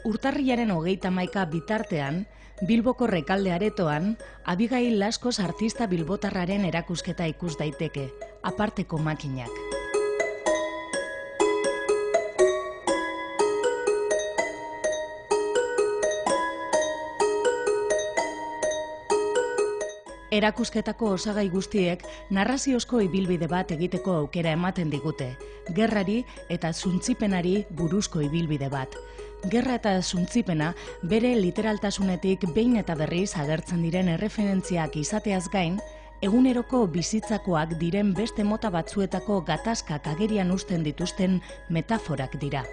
Urtarrilaren 31 bitartean, Bilboko Rekalde Aretoan, Abigail Laskos artista bilbotarraren erakusketa ikus daiteke, aparteko makinak. Erakusketako osagai guztiek narraziozko ibilbide bat egiteko aukera ematen digute, gerrari eta zuntzipenari buruzko ibilbide bat. Gerra eta zuntzipena bere literaltasunetik behin eta berriz agertzen diren erreferentziak izateaz gain, eguneroko bizitzakoak diren beste mota batzuetako gatazkak agerian uzten dituzten metaforak dira.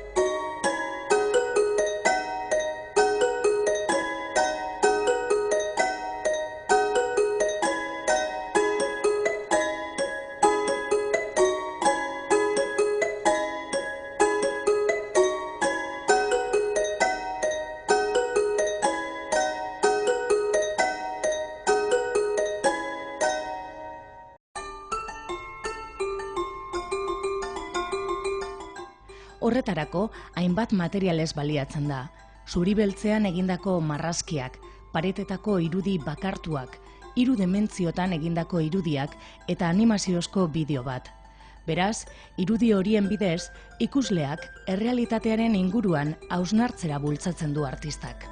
Horretarako, hainbat materialez baliatzen da. Zuri-beltzean egindako marrazkiak, paretetako irudi bakartuak, 3 dimentsiotan egindako irudiak eta animaziozko bideo bat. Beraz, irudi horien bidez, ikusleak errealitatearen inguruan hausnartzera bultzatzen du artistak.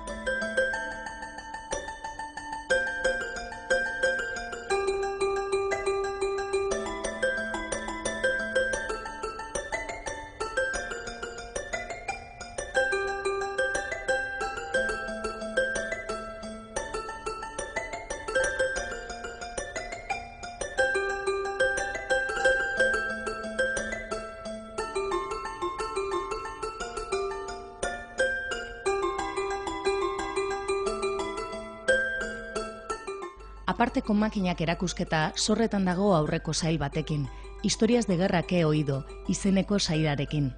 Aparteko makinak erakusketa Zorretan dago aurreko sail batekin, Historias de guerra que he oído, izeneko sailarekin.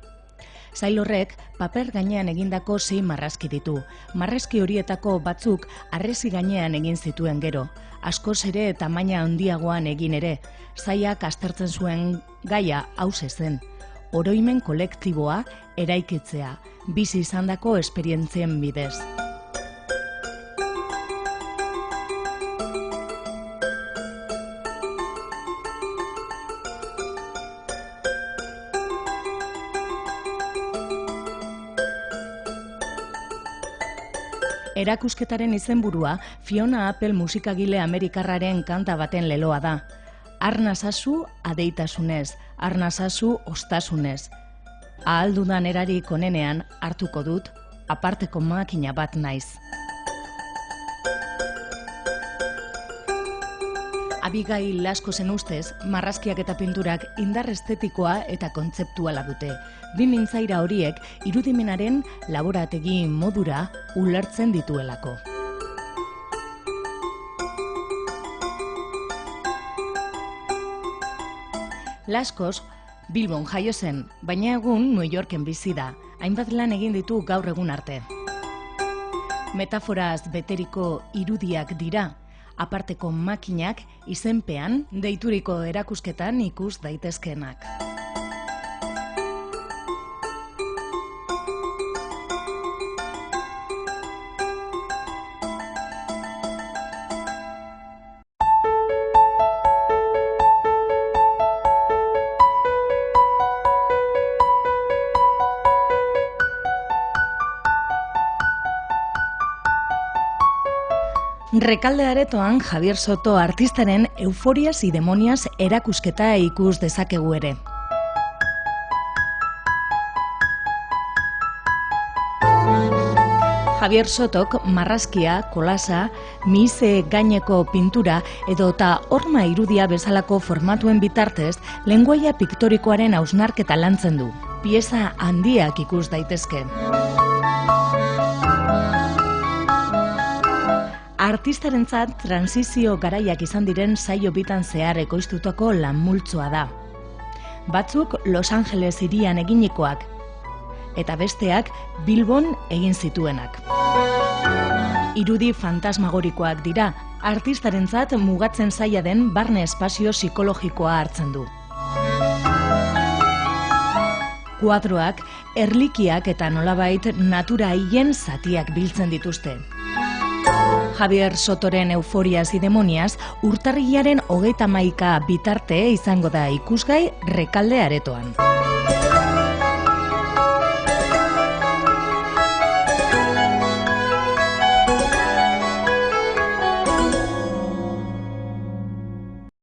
Sail horrek paper gainean egindako 6 marrazki ditu. Marrazki horietako batzuk harresi gainean egin zituen gero, askoz ere tamaina handiagoan egin ere. Sailak aztertzen zuen gaia hauxe zen. Oroimen kolektiboa eraikitzea, bizi izandako esperientzien bidez. Erakusketaren izenburua Fiona Apple musikagile amerikarraren kanta baten leloa da. Arnazazu adeitasunez, arnazazu ostasunez. Ahaldudan erarik onenean hartuko dut, aparteko makina bat naiz. Abigail Laskosen ustez, marrazkiak eta pinturak indar estetikoa eta kontzeptuala dute. Bi mintzaira horiek irudimenaren laborategi modura ulertzen dituelako. Laskos Bilbon jaio zen, baina egun New Yorken bizi da, hainbat lan egin ditu gaur egun arte. Metaforaz beteriko irudiak dira, aparteko makinak izenpean deituriko erakusketan ikus daitezkeenak. Rekalde Aretoan Javier Soto artistaren Euforias y Demonias erakusketa ikus dezakegu ere. Javier Sotok marrazkia, kolasa, mihize gaineko pintura edota horma irudia bezalako formatuen bitartez lengoaia piktorikoaren hausnarketa lantzen du. Pieza handiak ikus daitezke. Artistarentzat transizio garaiak izan diren saio bitan zehar ekoiztutako lan multzoa da. Batzuk Los Angeles hirian eginikoak, eta besteak Bilbon egin zituenak. Irudi fantasmagorikoak dira, artistarentzat mugatzen zaila den barne espazio psikologikoa hartzen du. Kuadroak, erlikiak eta nolabait natura hien zatiak biltzen dituzte. Javier Sotoren Euforias y Demonias urtarrilaren 31 bitarte izango da ikusgai Rekalde aretoan.